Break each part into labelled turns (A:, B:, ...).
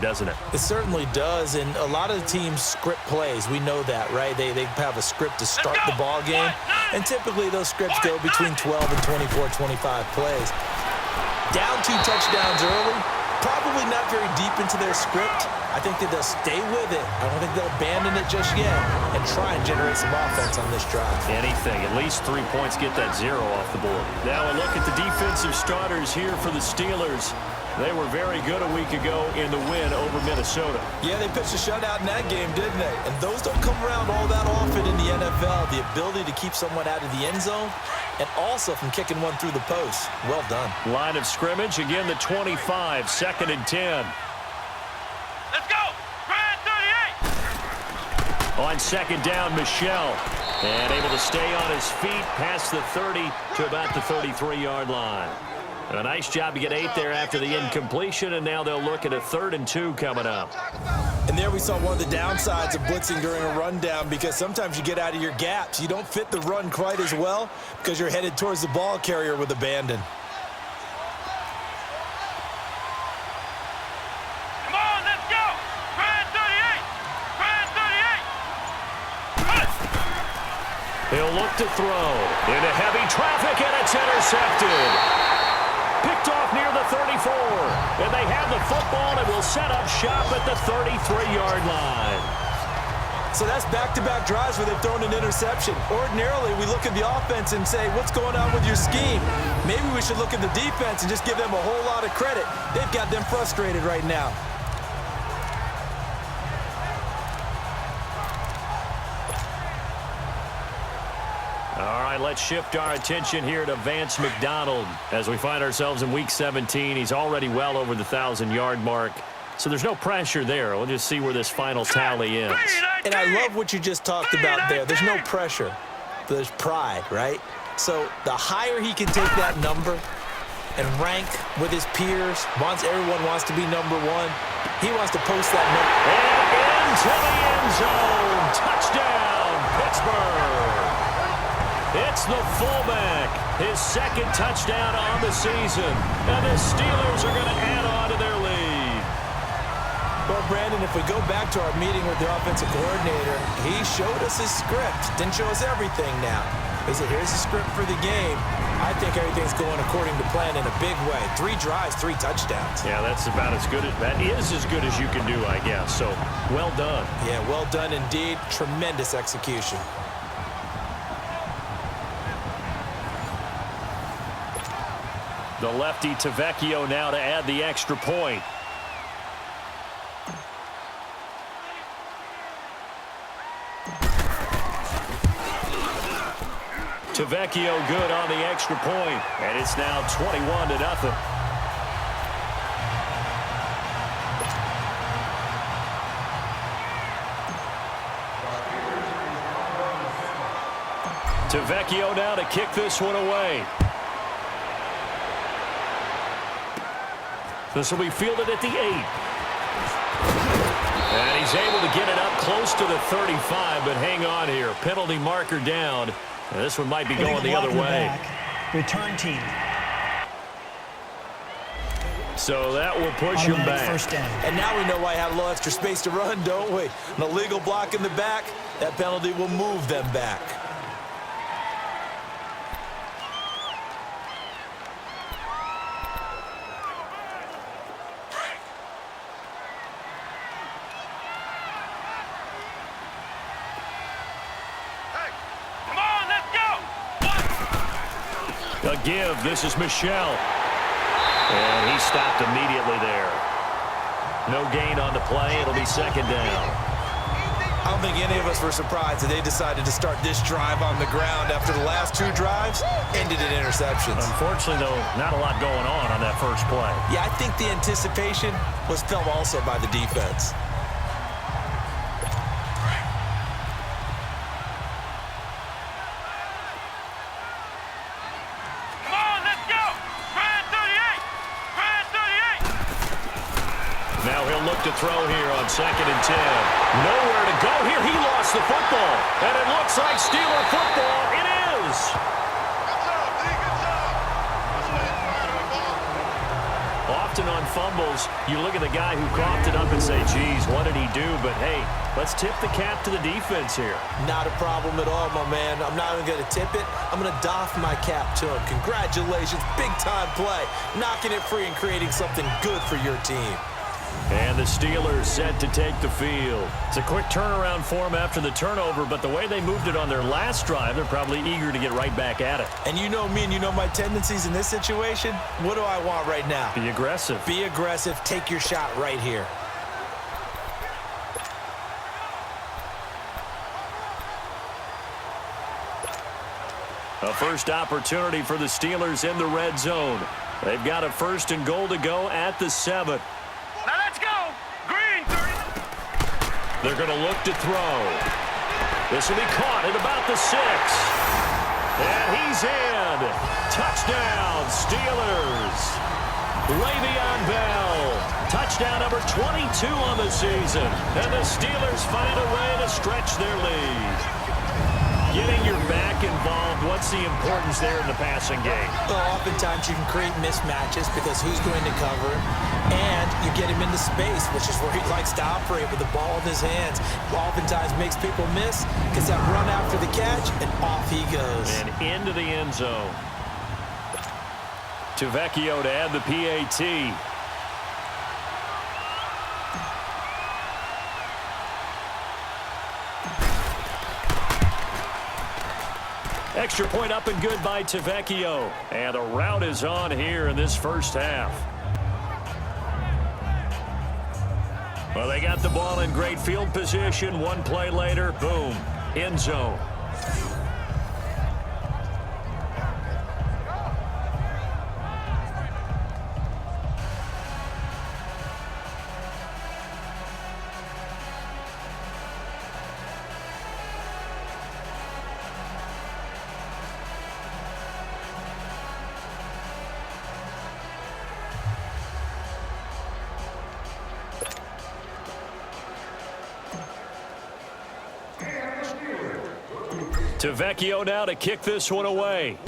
A: doesn't it?
B: It certainly does, and a lot of the teams script plays. We know that, right? They have a script to start the ball game, and typically those scripts go between 12 and 24, 25 plays. Down 2 touchdowns early, probably not very deep into their script. I think that they'll stay with it. I don't think they'll abandon it just yet and try and generate some offense on this drive.
A: Anything. At least 3 points, get that 0 off the board. Now a look at the defensive starters here for the Steelers. They were very good a week ago in the win over Minnesota.
B: Yeah, they pitched a shutout in that game, didn't they? And those don't come around all that often in the NFL. The ability to keep someone out of the end zone and also from kicking one through the post. Well done.
A: Line of scrimmage, again the 25, 2nd and 10.
C: Let's go! Brad 38!
A: On 2nd down, Michel. And able to stay on his feet past the 30 to about the 33-yard line. A nice job to get 8 there after the incompletion, and now they'll look at a 3rd and 2 coming up.
B: And there we saw one of the downsides of blitzing during a rundown, because sometimes you get out of your gaps. You don't fit the run quite as well because you're headed towards the ball carrier with abandon.
C: Come on, let's go! Brad 38! Brad 38!
A: He'll look to throw into heavy traffic, and it's intercepted. Picked off near the 34, and they have the football and will set up shop at the 33-yard line.
B: So that's back-to-back drives where they've thrown an interception. Ordinarily, we look at the offense and say, what's going on with your scheme? Maybe we should look at the defense and just give them a whole lot of credit. They've got them frustrated right now.
A: All right, let's shift our attention here to Vance McDonald. As we find ourselves in Week 17, he's already well over the 1,000-yard mark. So there's no pressure there. We'll just see where this final tally ends.
B: And I love what you just talked about there. There's no pressure. There's pride, right? So the higher he can take that number and rank with his peers, everyone wants to be number 1. He wants to post that number.
A: And into the end zone. Touchdown, Pittsburgh. It's the fullback, his 2nd touchdown on the season, and the Steelers are going to add on to their lead.
B: Well, Brandon, if we go back to our meeting with the offensive coordinator, he showed us his script. Didn't show us everything now. He said, here's the script for the game. I think everything's going according to plan in a big way. 3 drives, 3 touchdowns.
A: Yeah, that's about as good that is as good as you can do, I guess. So, well done.
B: Yeah, well done indeed. Tremendous execution.
A: The lefty Tavecchio now to add the extra point. Tavecchio good on the extra point, and it's now 21-0. Tavecchio now to kick this one away. This will be fielded at the 8. And he's able to get it up close to the 35, but hang on here. Penalty marker down. And this one might be going the other way.
D: Return team.
A: So that will push him back.
D: First down.
B: And now we know why I have a little extra space to run, don't we? An illegal block in the back, that penalty will move them back.
A: A give. This is Michel. And he stopped immediately there. No gain on the play. It'll be 2nd down.
B: I don't think any of us were surprised that they decided to start this drive on the ground after the last 2 drives ended in interceptions.
A: Unfortunately, though, not a lot going on that first play.
B: Yeah, I think the anticipation was felt also by the defense.
A: To throw here on 2nd and 10. Nowhere to go here. He lost the football. And it looks like Steeler football. It is. Often on fumbles, you look at the guy who coughed it up and say, geez, what did he do? But, hey, let's tip the cap to the defense here.
B: Not a problem at all, my man. I'm not even going to tip it. I'm going to doff my cap to him. Congratulations. Big-time play. Knocking it free and creating something good for your team.
A: And the Steelers set to take the field. It's a quick turnaround for them after the turnover, but the way they moved it on their last drive, they're probably eager to get right back at it.
B: And you know me and you know my tendencies in this situation. What do I want right now?
A: Be aggressive.
B: Be aggressive. Take your shot right here.
A: A first opportunity for the Steelers in the red zone. They've got a 1st and goal to go at the 7.
C: Now let's go. Green 30.
A: They're going to look to throw. This will be caught at about the 6. And he's in. Touchdown, Steelers. Le'Veon Bell. Touchdown number 22 on the season. And the Steelers find a way to stretch their lead. Getting your back involved, what's the importance there in the passing game?
B: Well, oftentimes you can create mismatches because who's going to cover him, and you get him into space, which is where he likes to operate with the ball in his hands. Oftentimes makes people miss, gets that run after the catch, and off he goes.
A: And into the end zone. Vecchio to add the PAT. Extra point up and good by Vecchio. And the route is on here in this first half. Well, they got the ball in great field position. One play later, boom, end zone. Vecchio now to kick this one away.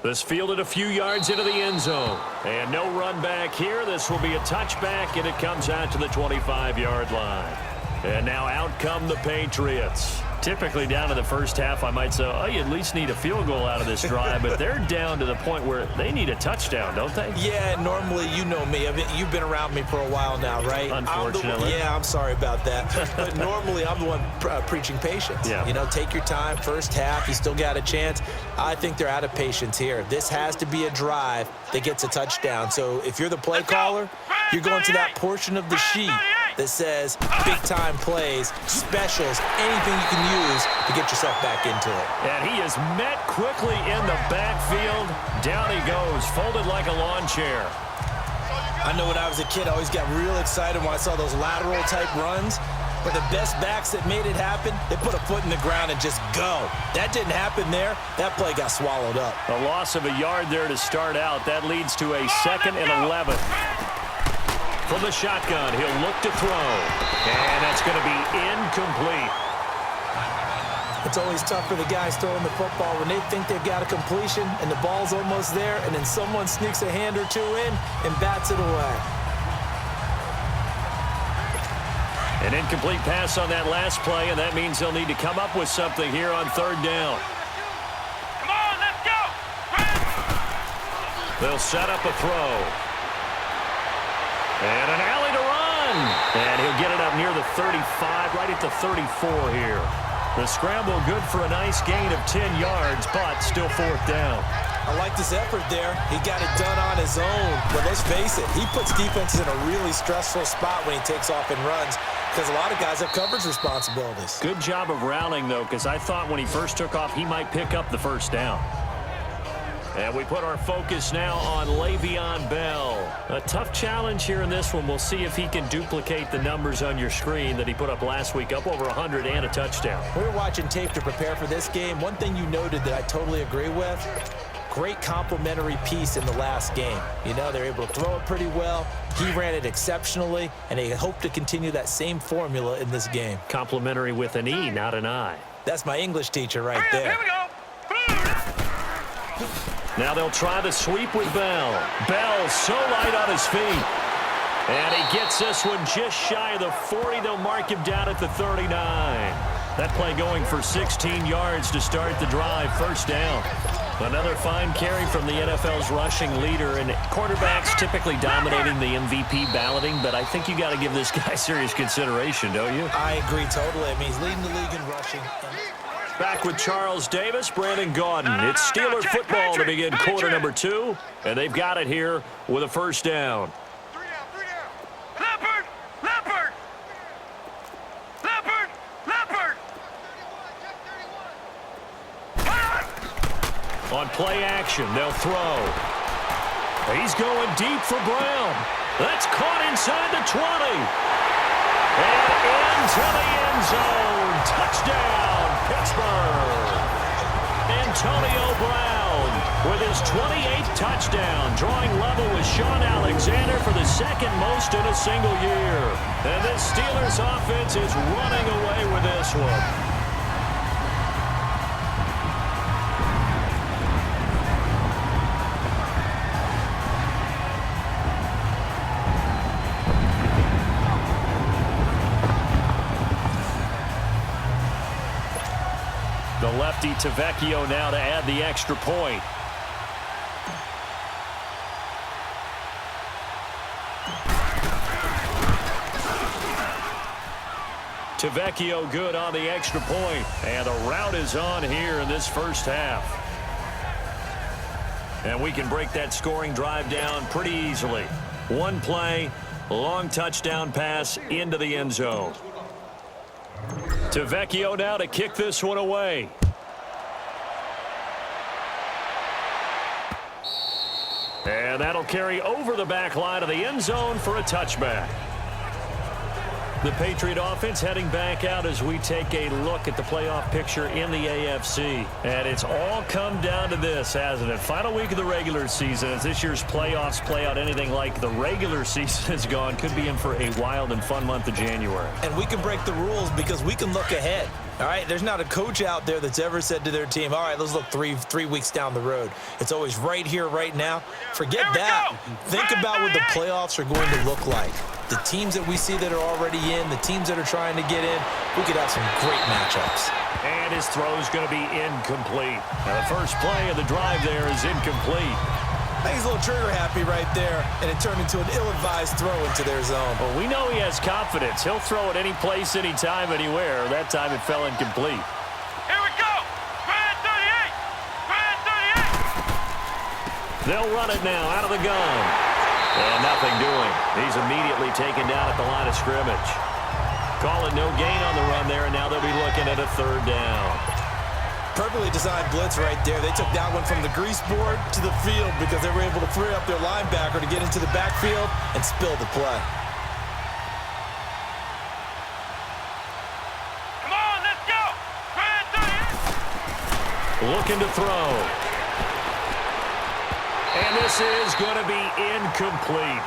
A: This fielded a few yards into the end zone. And no run back here. This will be a touchback, and it comes out to the 25-yard line. And now out come the Patriots. Typically down to the first half, I might say, oh, you at least need a field goal out of this drive. But they're down to the point where they need a touchdown, don't they?
B: Yeah, normally, you know me. You've been around me for a while now, right?
A: Unfortunately.
B: I'm sorry about that. But normally, I'm the one preaching patience.
A: Yeah.
B: You know, take your time. First half, you still got a chance. I think they're out of patience here. This has to be a drive that gets a touchdown. So if you're the play caller, you're going to that portion of the sheet that says big-time plays, specials, anything you can use to get yourself back into it.
A: And he is met quickly in the backfield. Down he goes, folded like a lawn chair.
B: I know when I was a kid, I always got real excited when I saw those lateral-type runs. But the best backs that made it happen, they put a foot in the ground and just go. That didn't happen there. That play got swallowed up.
A: A loss of a yard there to start out. That leads to a 2nd and 11. From the shotgun, he'll look to throw. And that's going to be incomplete.
B: It's always tough for the guys throwing the football when they think they've got a completion and the ball's almost there, and then someone sneaks a hand or two in and bats it away.
A: An incomplete pass on that last play, and that means they'll need to come up with something here on 3rd down.
C: Come on, let's go.
A: They'll set up a throw. And an alley to run. And he'll get it up near the 35, right at the 34 here. The scramble good for a nice gain of 10 yards, but still 4th down.
B: I like this effort there. He got it done on his own. But let's face it, he puts defenses in a really stressful spot when he takes off and runs because a lot of guys have coverage responsibilities.
A: Good job of rallying, though, because I thought when he first took off, he might pick up the 1st down. And we put our focus now on Le'Veon Bell. A tough challenge here in this one. We'll see if he can duplicate the numbers on your screen that he put up last week, up over 100 and a touchdown.
B: We were watching tape to prepare for this game. One thing you noted that I totally agree with, great complementary piece in the last game. You know, they're able to throw it pretty well. He ran it exceptionally, and they hope to continue that same formula in this game.
A: Complimentary with an E, not an I.
B: That's my English teacher right there.
C: Here we go.
A: Now they'll try the sweep with Bell. Bell so light on his feet. And he gets this one just shy of the 40. They'll mark him down at the 39. That play going for 16 yards to start the drive. First down. Another fine carry from the NFL's rushing leader. And quarterbacks typically dominating the MVP balloting, but I think you got to give this guy serious consideration, don't you?
B: I agree totally. I mean, he's leading the league in rushing.
A: Back with Charles Davis, Brandon Gaudin. It's Steeler football to begin quarter number 2, and they've got it here with a first down.
C: Leopard! Leopard! Leopard! Leopard!
A: On play action, they'll throw. He's going deep for Brown. That's caught inside the 20. And into the end zone. Touchdown, Pittsburgh. Antonio Brown with his 28th touchdown, drawing level with Sean Alexander for the second most in a single year. And this Steelers offense is running away with this one. The lefty Tavecchio now to add the extra point. Tavecchio good on the extra point. And the route is on here in this first half. And we can break that scoring drive down pretty easily. One play, long touchdown pass into the end zone. Tavecchio now to kick this one away. And that'll carry over the back line of the end zone for a touchback. The Patriot offense heading back out as we take a look at the playoff picture in the AFC. And it's all come down to this, hasn't it? Final week of the regular season. As this year's playoffs play out anything like the regular season has gone, could be in for a wild and fun month of January.
B: And we can break the rules because we can look ahead. All right, there's not a coach out there that's ever said to their team, all right, let's look three weeks down the road. It's always right here, right now. Forget that. Think about what the playoffs are going to look like. The teams that we see that are already in, the teams that are trying to get in, we could have some great matchups.
A: And his throw is going to be incomplete. Now, the first play of the drive there is incomplete.
B: I think he's a little trigger happy right there, and it turned into an ill-advised throw into their zone.
A: Well, we know he has confidence. He'll throw it any place, anytime, anywhere. That time it fell incomplete.
C: Here we go! Grand 38! Grand 38!
A: They'll run it now out of the gun. And nothing doing. He's immediately taken down at the line of scrimmage. Call it no gain on the run there, and now they'll be looking at a third down.
B: Perfectly designed blitz right there. They took that one from the grease board to the field because they were able to free up their linebacker to get into the backfield and spill the play.
C: Come on, let's go! Grand 38!
A: Looking to throw. And this is going to be incomplete.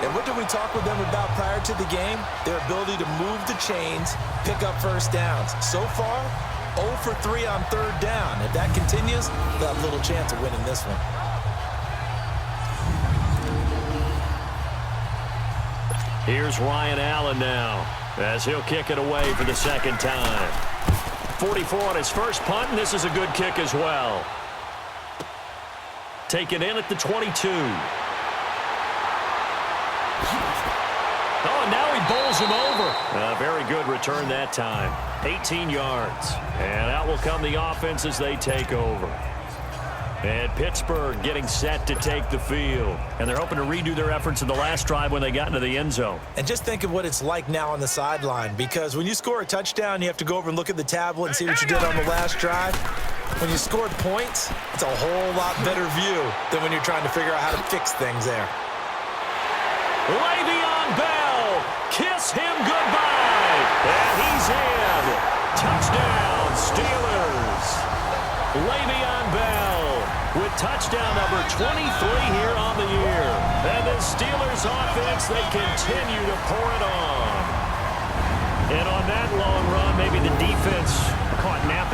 B: And what did we talk with them about prior to the game? Their ability to move the chains, pick up first downs. So far, 0 for 3 on third down. If that continues, they'll have little chance of winning this one.
A: Here's Ryan Allen now as he'll kick it away for the second time. 44 on his first punt, and this is a good kick as well. Taken in at the 22. Oh, and now he bowls him over. A very good return that time. 18 yards. And out will come the offense as they take over. And Pittsburgh getting set to take the field. And they're hoping to redo their efforts in the last drive when they got into the end zone.
B: And just think of what it's like now on the sideline, because when you score a touchdown, you have to go over and look at the tablet and see what you did on the last drive. When you scored points, it's a whole lot better view than when you're trying to figure out how to fix things there.
A: Le'Veon Bell, kiss him goodbye. And he's in. Touchdown, Steelers. Le'Veon Bell with touchdown number 23 here on the year. And the Steelers offense, they continue to pour it on. And on that long run, maybe the defense caught napping.